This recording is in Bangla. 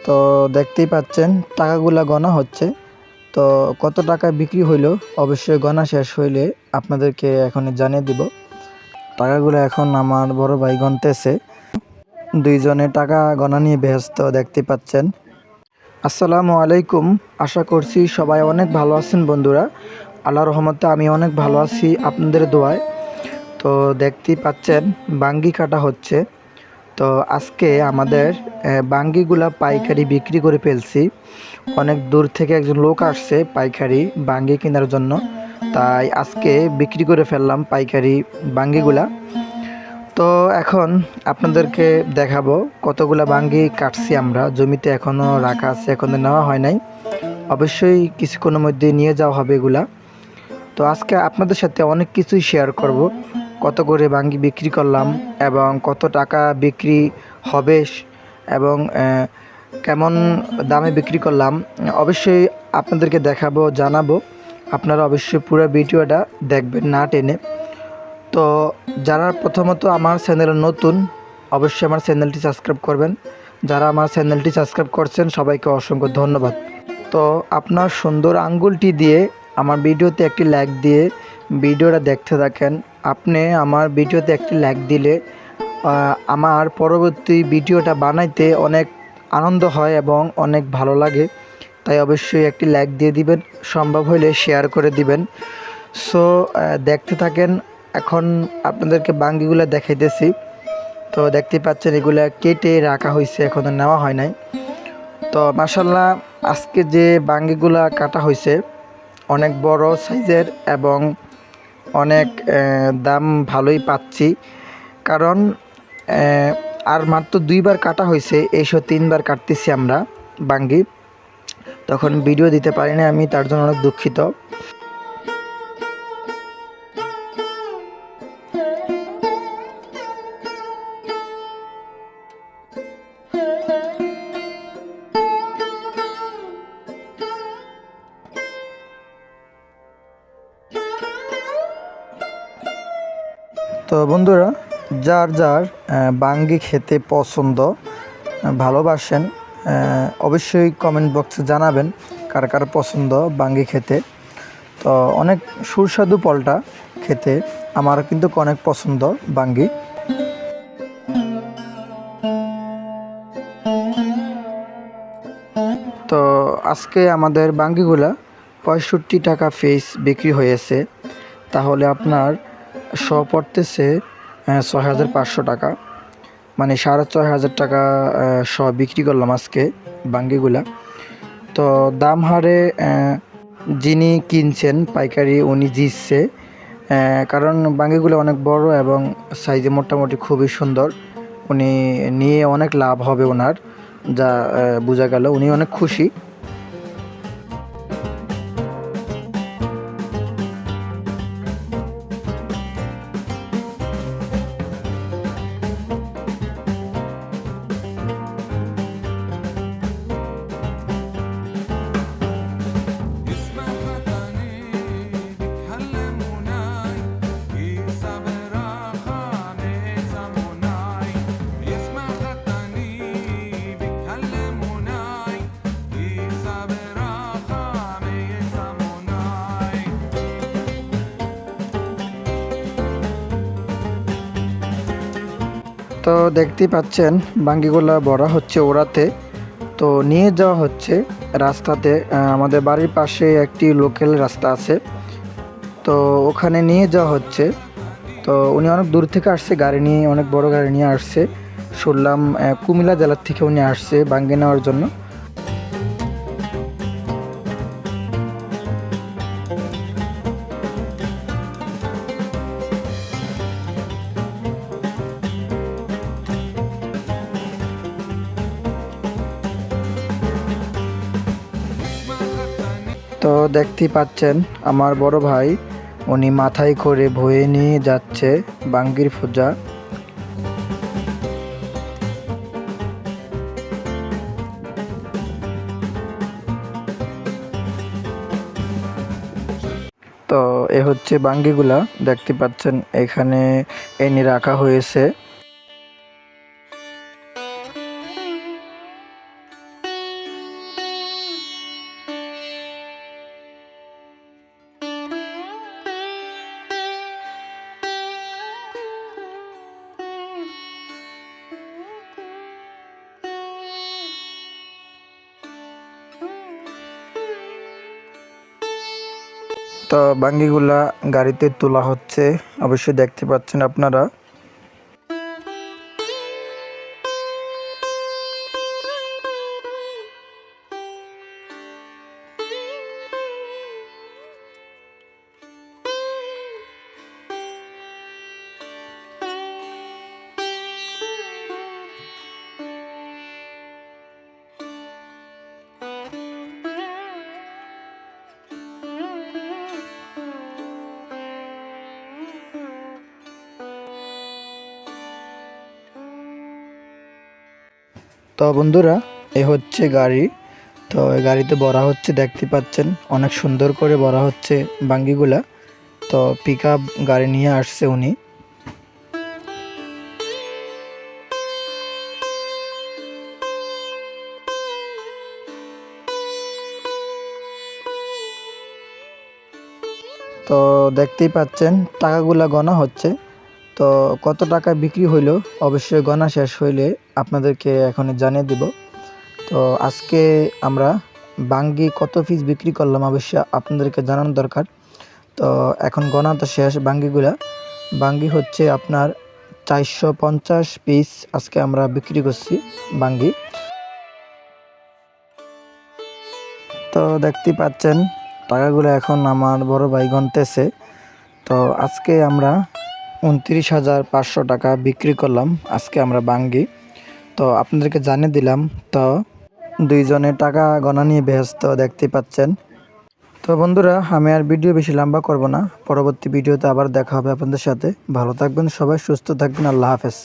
তো দেখতেই পাচ্ছেন টাকাগুলা গণা হচ্ছে। তো কত টাকা বিক্রি হইলো অবশ্যই গণা শেষ হইলে আপনাদেরকে এখন জানিয়ে দিব। টাকাগুলো এখন আমার বড় ভাই গণতেছে। দুইজনে টাকা গণা নিয়ে ব্যস্ত দেখতে পাচ্ছেন। আসসালামু আলাইকুম। আশা করছি সবাই অনেক ভালো আছেন বন্ধুরা। আল্লাহর রহমতে আমি অনেক ভালো আছি আপনাদের দোয়ায়। তো দেখতেই পাচ্ছেন বাঙ্গি কাটা হচ্ছে। তো আজকে আমাদের বাঙ্গিগুলা পাইকারি বিক্রি করে ফেলছি। অনেক দূর থেকে একজন লোক আসছে পাইকারি বাঙ্গি কেনার জন্য, তাই আজকে বিক্রি করে ফেললাম পাইকারি বাঙ্গিগুলা। তো এখন আপনাদেরকে দেখাবো কতগুলা বাঙ্গি কাটছি আমরা। জমিতে এখনও রাখা আছে, এখনও নেওয়া হয় নাই। অবশ্যই কিছুক্ষণের মধ্যে নিয়ে যাওয়া হবে এগুলা। তো আজকে আপনাদের সাথে অনেক কিছুই শেয়ার করব। কত করে বাঙ্গি বিক্রি করলাম এবং কত টাকা বিক্রি হবে এবং কেমন দামে বিক্রি করলাম অবশ্যই আপনাদেরকে দেখাবো, জানাবো। আপনারা অবশ্যই পুরো ভিডিওটা দেখবেন না টেনে। তো যারা প্রথমত আমার চ্যানেলে নতুন অবশ্যই আমার চ্যানেলটি সাবস্ক্রাইব করবেন। যারা আমার চ্যানেলটি সাবস্ক্রাইব করছেন সবাইকে অসংখ্য ধন্যবাদ। তো আপনার সুন্দর আঙ্গুলটি দিয়ে আমার ভিডিওতে একটি লাইক দিয়ে ভিডিওটা দেখতে থাকেন। আপনি আমার ভিডিওতে একটি লাইক দিলে আমার পরবর্তী ভিডিওটা বানাইতে অনেক আনন্দ হয় এবং অনেক ভালো লাগে। তাই অবশ্যই একটি লাইক দিয়ে দিবেন, সম্ভব হলে শেয়ার করে দিবেন। সো দেখতে থাকেন। এখন আপনাদেরকে বাঙ্গিগুলো দেখাইতেছি। তো দেখতে পাচ্ছেন এগুলা কেটে রাখা হয়েছে, এখনও নেওয়া হয় নাই। তো মাশাল্লাহ আজকে যে বাঙ্গিগুলা কাটা হয়েছে অনেক বড় সাইজের এবং অনেক দাম ভালোই পাচ্ছি। কারণ আর মাত্র 2বার কাটা হয়েছে, এইসব 3বার কাটতেছি আমরা বাঙ্গি। তখন ভিডিও দিতে পারি না আমি, তার জন্য অনেক দুঃখিত। তো বন্ধুরা, যার যার বাঙ্গি খেতে পছন্দ ভালোবাসেন অবশ্যই কমেন্ট বক্সে জানাবেন কার কার পছন্দ বাঙ্গি খেতে। তো অনেক সুস্বাদু পলটা খেতে, আমার কিন্তু অনেক পছন্দ বাঙ্গি। তো আজকে আমাদের বাঙ্গিগুলা 65 টাকা পিস বিক্রি হয়েছে। তাহলে আপনার পড়তেছে 6500 টাকা, মানে 6500 টাকা বিক্রি করলাম আজকে বাঙ্গিগুলা। তো দাম হারে যিনি কিনছেন পাইকারি উনি জিতছে, কারণ বাঙ্গিগুলো অনেক বড় এবং সাইজে মোটামুটি খুবই সুন্দর। উনি নিয়ে অনেক লাভ হবে ওনার, যা বোঝা গেল। উনি অনেক খুশি। তো দেখতেই পাচ্ছেন বাঙ্গিগুলা ভরা হচ্ছে ওরাতে। তো নিয়ে যাওয়া হচ্ছে রাস্তাতে। আমাদের বাড়ির পাশে একটি লোকাল রাস্তা আছে, তো ওখানে নিয়ে যাওয়া হচ্ছে। তো উনি অনেক দূর থেকে আসছে গাড়ি নিয়ে, অনেক বড় গাড়ি নিয়ে আসছে। শুনলাম কুমিল্লা জেলার থেকে উনি আসছে বাঙ্গি নেওয়ার জন্য। তো দেখতেই পাচ্ছেন আমার বড় ভাই উনি মাথায় করে বয়ে নিয়ে যাচ্ছে বাঙ্গির ফোজা। তো এ হচ্ছে বাঙ্গিগুলা দেখতে পাচ্ছেন এখানে এনে রাখা হয়েছে। তো বাঙ্গিগুলা গাড়িতে তোলা হচ্ছে, অবশ্যই দেখতে পাচ্ছেন আপনারা। তো বন্ধুরা, এই হচ্ছে গাড়ি। তো এই গাড়িতে ভরা হচ্ছে, দেখতে পাচ্ছেন অনেক সুন্দর করে ভরা হচ্ছে বাঙ্গিগুলা। তো পিক আপ গাড়ি নিয়ে আসছে উনি। তো দেখতেই পাচ্ছেন টাকাগুলা গণা হচ্ছে। তো কত টাকা বিক্রি হইলো অবশ্যই গণা শেষ হইলে আপনাদেরকে এখন জানিয়ে দিব। তো আজকে আমরা বাঙ্গি কত পিস বিক্রি করলাম অবশ্যই আপনাদেরকে জানানো দরকার। তো এখন গণা তো শেষ বাঙ্গিগুলা। বাঙ্গি হচ্ছে আপনার 450 পিস আজকে আমরা বিক্রি করছি বাঙ্গি। তো দেখতেই পাচ্ছেন টাকাগুলো এখন আমার বড় ভাই গণতেছে। তো আজকে আমরা 29,500 টাকা বিক্রি করলাম আজকে আমরা বাঙ্গি। তো আপনাদেরকে জানিয়ে দিলাম। তো দুইজনে টাকা গণা নিয়ে ব্যস্ত, দেখতে পাচ্ছেন। তো বন্ধুরা, আমি আর ভিডিও বেশি লম্বা করব না, পরবর্তী ভিডিওতে আবার দেখা হবে আপনাদের সাথে। ভালো থাকবেন সবাই, সুস্থ থাকবেন, আল্লাহ হাফেজ।